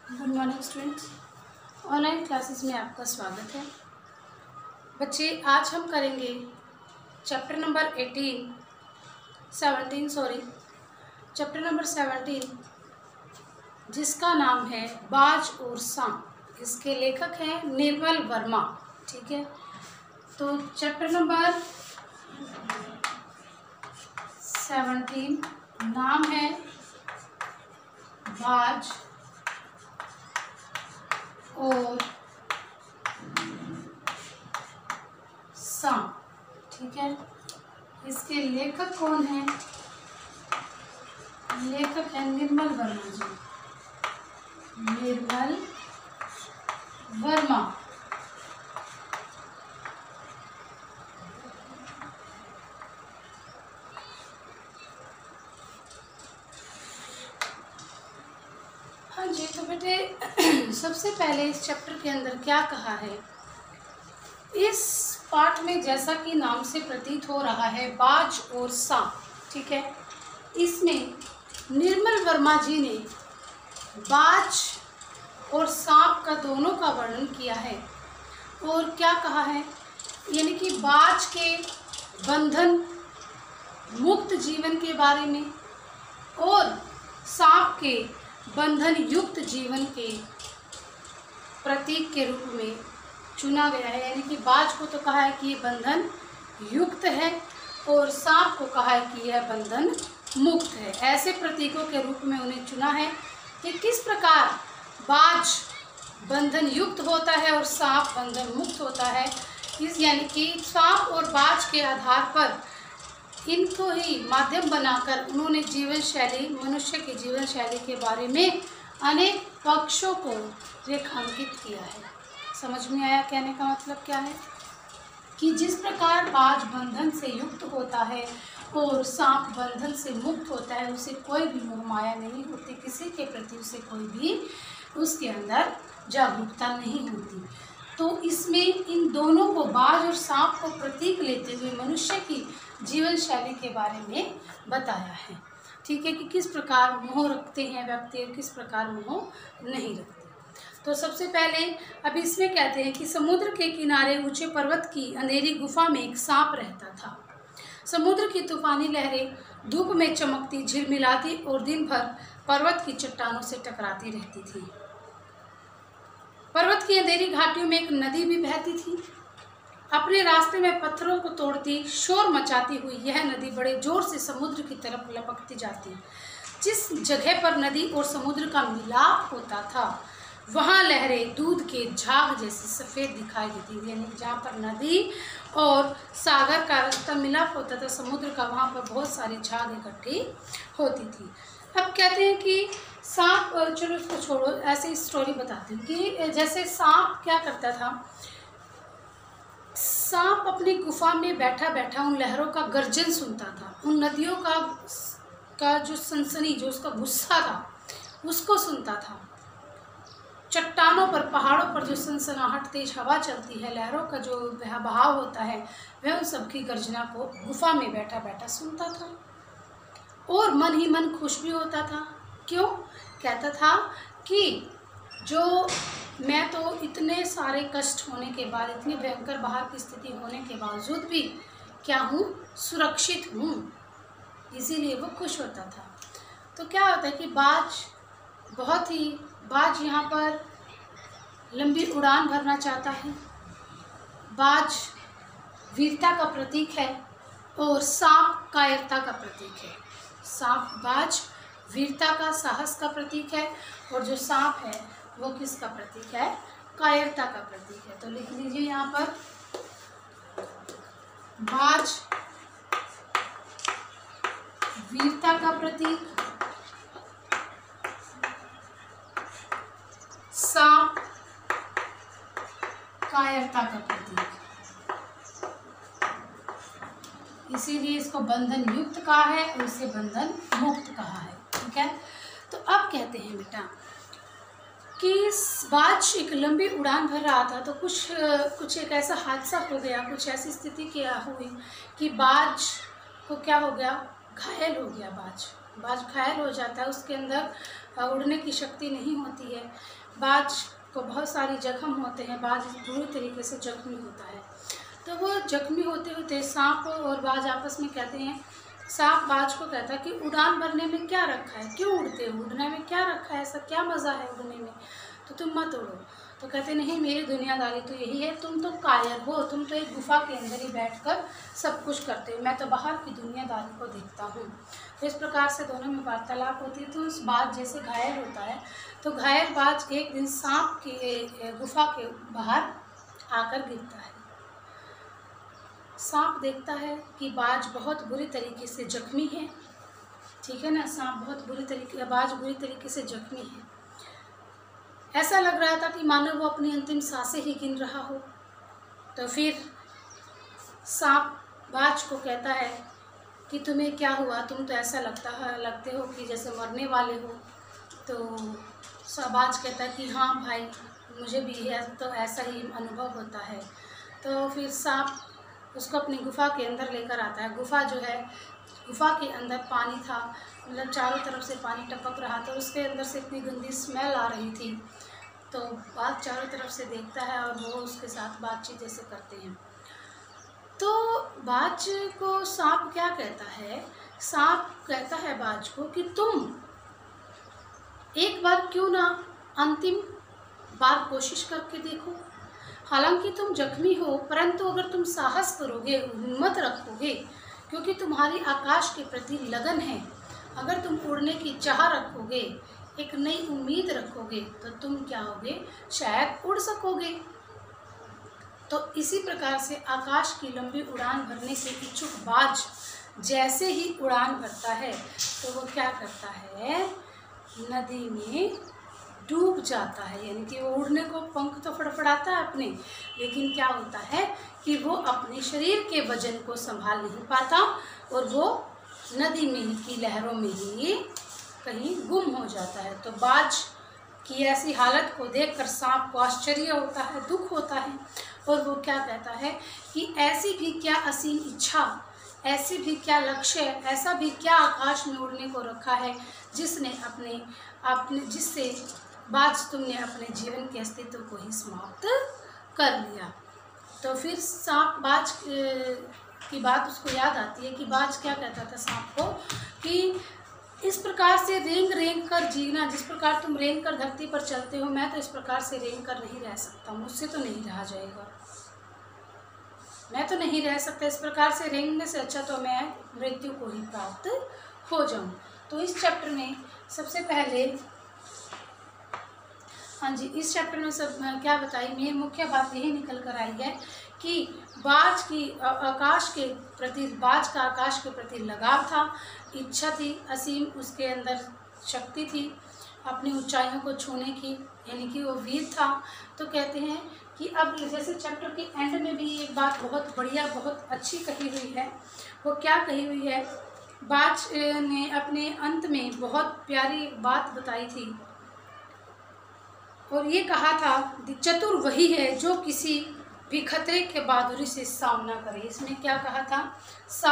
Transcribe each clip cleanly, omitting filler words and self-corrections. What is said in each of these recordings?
Good morning students. Online classes में आपका स्वागत है। बच्चे, आज हम करेंगे चैप्टर नंबर 17 जिसका नाम है बाज और सांप। इसके लेखक हैं निर्मल वर्मा। ठीक है, तो चैप्टर नंबर 17 नाम है बाज और सांप। ठीक है, इसके लेखक कौन है? लेखक है निर्मल वर्मा जी, निर्मल वर्मा। हाँ जी, तो बेटे सबसे पहले इस चैप्टर के अंदर क्या कहा है? इस पाठ में जैसा कि नाम से प्रतीत हो रहा है बाज और सांप। ठीक है, इसमें निर्मल वर्मा जी ने बाज और सांप का दोनों का वर्णन किया है। और क्या कहा है? यानी कि बाज के बंधन मुक्त जीवन के बारे में और सांप के बंधन युक्त जीवन के प्रतीक के रूप में चुना गया है। यानी कि बाज को तो कहा है कि ये बंधन युक्त है और सांप को कहा है कि यह बंधन मुक्त है। ऐसे प्रतीकों के रूप में उन्हें चुना है कि किस प्रकार बाज बंधन युक्त होता है और सांप बंधन मुक्त होता है। इस यानी कि सांप और बाज के आधार पर इनको ही माध्यम बनाकर उन्होंने जीवन शैली, मनुष्य की जीवन शैली के बारे में अनेक पक्षों को रेखांकित किया है। समझ में आया कहने का मतलब क्या है? कि जिस प्रकार बाज बंधन से युक्त होता है और सांप बंधन से मुक्त होता है, उसे कोई भी मोह माया नहीं होती, किसी के प्रति उसे कोई भी उसके अंदर जागरूकता नहीं होती। तो इसमें इन दोनों को, बाज और सांप को प्रतीक लेते हुए मनुष्य की जीवन शैली के बारे में बताया है। ठीक है, कि किस प्रकार मोह रखते हैं व्यक्ति और किस प्रकार मोह नहीं रखते। तो सबसे पहले अभी इसमें कहते हैं कि समुद्र के किनारे ऊंचे पर्वत की अंधेरी गुफा में एक सांप रहता था। समुद्र की तूफानी लहरें धूप में चमकती, झिलमिलाती और दिन भर पर्वत की चट्टानों से टकराती रहती थी। पर्वत की अंधेरी घाटियों में एक नदी भी बहती थी। अपने रास्ते में पत्थरों को तोड़ती, शोर मचाती हुई यह नदी बड़े जोर से समुद्र की तरफ लपकती जाती। जिस जगह पर नदी और समुद्र का मिलाप होता था वहाँ लहरें दूध के झाग जैसी सफ़ेद दिखाई देती थी। यानी जहाँ पर नदी और सागर का रास्ता मिलाप होता था समुद्र का, वहाँ पर बहुत सारी झाग इकट्ठी होती थी। अब कहते हैं कि सांप, चलो उसको छोड़ो, ऐसे स्टोरी बताती हूँ कि जैसे सांप क्या करता था। सांप अपनी गुफा में बैठा बैठा उन लहरों का गर्जन सुनता था, उन नदियों का जो सनसनी, जो उसका गुस्सा था उसको सुनता था। चट्टानों पर, पहाड़ों पर जो सनसनाहट तेज हवा चलती है, लहरों का जो बहाव होता है, वह उन सबकी गर्जना को गुफा में बैठा बैठा सुनता था और मन ही मन खुश भी होता था। क्यों? कहता था कि जो मैं तो इतने सारे कष्ट होने के बाद, इतनी भयंकर बाहर की स्थिति होने के बावजूद भी क्या हूँ, सुरक्षित हूँ, इसीलिए वो खुश होता था। तो क्या होता है कि बाज यहाँ पर लंबी उड़ान भरना चाहता है। बाज वीरता का प्रतीक है और सांप कायरता का प्रतीक है। बाज वीरता का, साहस का प्रतीक है और जो सांप है वो किसका प्रतीक है? कायरता का प्रतीक है। तो लिख लीजिए यहाँ पर, बाज वीरता का प्रतीक, सांप कायरता का प्रतीक। इसीलिए इसको बंधन युक्त कहा है और इसे बंधन मुक्त कहा है। ठीक है, तो अब कहते हैं बेटा कि बाज एक लंबी उड़ान भर रहा था, तो कुछ एक ऐसा हादसा हो गया, कुछ ऐसी स्थिति क्या हुई कि बाज को क्या हो गया, घायल हो गया। बाज घायल हो जाता है, उसके अंदर उड़ने की शक्ति नहीं होती है। बाज को बहुत सारी जख्म होते हैं, बाज बुरी तरीके से जख्मी होता है। तो वो जख्मी होते होते सांप और बाज आपस में कहते हैं, सांप बाज को कहता है कि उड़ान भरने में क्या रखा है, क्यों उड़ते हो, उड़ने में क्या रखा है, ऐसा क्या मज़ा है उड़ने में, तो तुम मत उड़ो। तो कहते नहीं, मेरी दुनियादारी तो यही है, तुम तो कायर हो, तुम तो एक गुफा के अंदर ही बैठकर सब कुछ करते हो, मैं तो बाहर की दुनियादारी को देखता हूँ। तो इस प्रकार से दोनों में वार्तालाप होती है। तो उस बाज जैसे घायल होता है, तो घायल बाज एक दिन सांप की गुफा के बाहर आकर गिरता है। सांप देखता है कि बाज बहुत बुरी तरीके से जख्मी है, ठीक है ना, बाज बुरी तरीके से जख्मी है। ऐसा लग रहा था कि मानो वो अपनी अंतिम सांसें ही गिन रहा हो। तो फिर सांप बाज को कहता है कि तुम्हें क्या हुआ, तुम तो ऐसा लगते हो कि जैसे मरने वाले हो। तो बाज कहता है कि हाँ भाई, मुझे भी तो ऐसा ही अनुभव होता है। तो फिर सांप उसको अपनी गुफा के अंदर लेकर आता है। गुफा जो है, गुफा के अंदर पानी था, मतलब चारों तरफ से पानी टपक रहा था, उसके अंदर से इतनी गंदी स्मेल आ रही थी। तो बाज चारों तरफ से देखता है और वो उसके साथ बातचीत जैसे करते हैं। तो बाज को सांप क्या कहता है, सांप कहता है बाज को कि तुम एक बार क्यों ना अंतिम बार कोशिश करके देखो। हालांकि तुम जख्मी हो, परंतु अगर तुम साहस करोगे, हिम्मत रखोगे, क्योंकि तुम्हारी आकाश के प्रति लगन है, अगर तुम उड़ने की चाह रखोगे, एक नई उम्मीद रखोगे, तो तुम क्या होगे, शायद उड़ सकोगे। तो इसी प्रकार से आकाश की लंबी उड़ान भरने के इच्छुक बाज जैसे ही उड़ान भरता है, तो वो क्या करता है, नदी में डूब जाता है। यानी कि वो उड़ने को पंख तो फड़फड़ाता है अपने, लेकिन क्या होता है कि वो अपने शरीर के वजन को संभाल नहीं पाता और वो नदी में की लहरों में ही कहीं गुम हो जाता है। तो बाज की ऐसी हालत को देखकर सांप को आश्चर्य होता है, दुख होता है, और वो क्या कहता है कि ऐसी भी क्या असीम इच्छा, ऐसी भी क्या लक्ष्य, ऐसा भी क्या आकाश में उड़ने को रखा है जिससे बाज तुमने अपने जीवन के अस्तित्व को ही समाप्त कर लिया। तो फिर सांप बाज की बात उसको याद आती है कि बाज क्या कहता था सांप को कि इस प्रकार से रेंग रेंग कर जीना, जिस प्रकार तुम रेंग कर धरती पर चलते हो, मैं तो इस प्रकार से रेंग कर नहीं रह सकता, मुझसे तो नहीं रहा जाएगा, मैं तो नहीं रह सकता। इस प्रकार से रेंगने से अच्छा तो मैं मृत्यु को ही प्राप्त हो जाऊं। तो इस चैप्टर में सबसे पहले, हाँ जी, इस चैप्टर में सब क्या बताई, मेरी मुख्य बात यही निकल कर आई है कि बाज का आकाश के प्रति लगाव था, इच्छा थी, असीम उसके अंदर शक्ति थी अपनी ऊंचाइयों को छूने की, यानी कि वो वीर था। तो कहते हैं कि अब जैसे चैप्टर के एंड में भी एक बात बहुत बढ़िया, बहुत अच्छी कही हुई है। वो क्या कही हुई है, बाज ने अपने अंत में बहुत प्यारी बात बताई थी और ये कहा था, चतुर वही है जो किसी भी खतरे के बहादुरी से सामना करे। इसमें क्या कहा था,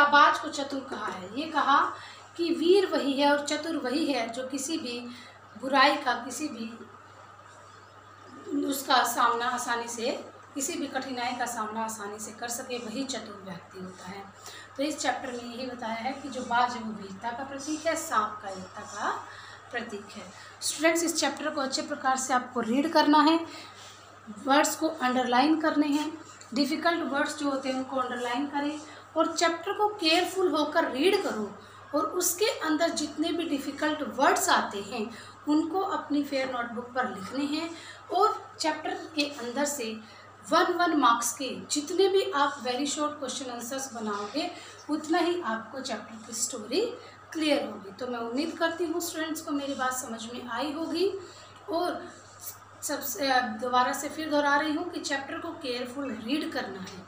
बाज को चतुर कहा है, ये कहा कि वीर वही है और चतुर वही है जो किसी भी बुराई का, किसी भी उसका सामना आसानी से, किसी भी कठिनाई का सामना आसानी से कर सके, वही चतुर व्यक्ति होता है। तो इस चैप्टर में यही बताया है कि जो बाज है वो वीरता का प्रतीक है, सांप का एकता का प्रतीक है। स्टूडेंट्स, इस चैप्टर को अच्छे प्रकार से आपको रीड करना है, वर्ड्स को अंडरलाइन करने हैं, डिफ़िकल्ट वर्ड्स जो होते हैं उनको अंडरलाइन करें और चैप्टर को केयरफुल होकर रीड करो और उसके अंदर जितने भी डिफ़िकल्ट वर्ड्स आते हैं उनको अपनी फेयर नोटबुक पर लिखने हैं और चैप्टर के अंदर से 1 मार्क्स के जितने भी आप वेरी शॉर्ट क्वेश्चन आंसर्स बनाओगे उतना ही आपको चैप्टर की स्टोरी क्लियर होगी। तो मैं उम्मीद करती हूँ स्टूडेंट्स को मेरी बात समझ में आई होगी और सबसे दोबारा से फिर दोहरा रही हूँ कि चैप्टर को केयरफुल रीड करना है,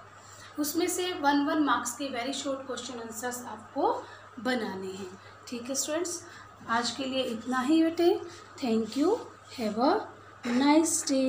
उसमें से 1 मार्क्स के वेरी शॉर्ट क्वेश्चन आंसर्स आपको बनाने हैं। ठीक है स्टूडेंट्स, आज के लिए इतना ही बेटे। Thank you, have a nice day.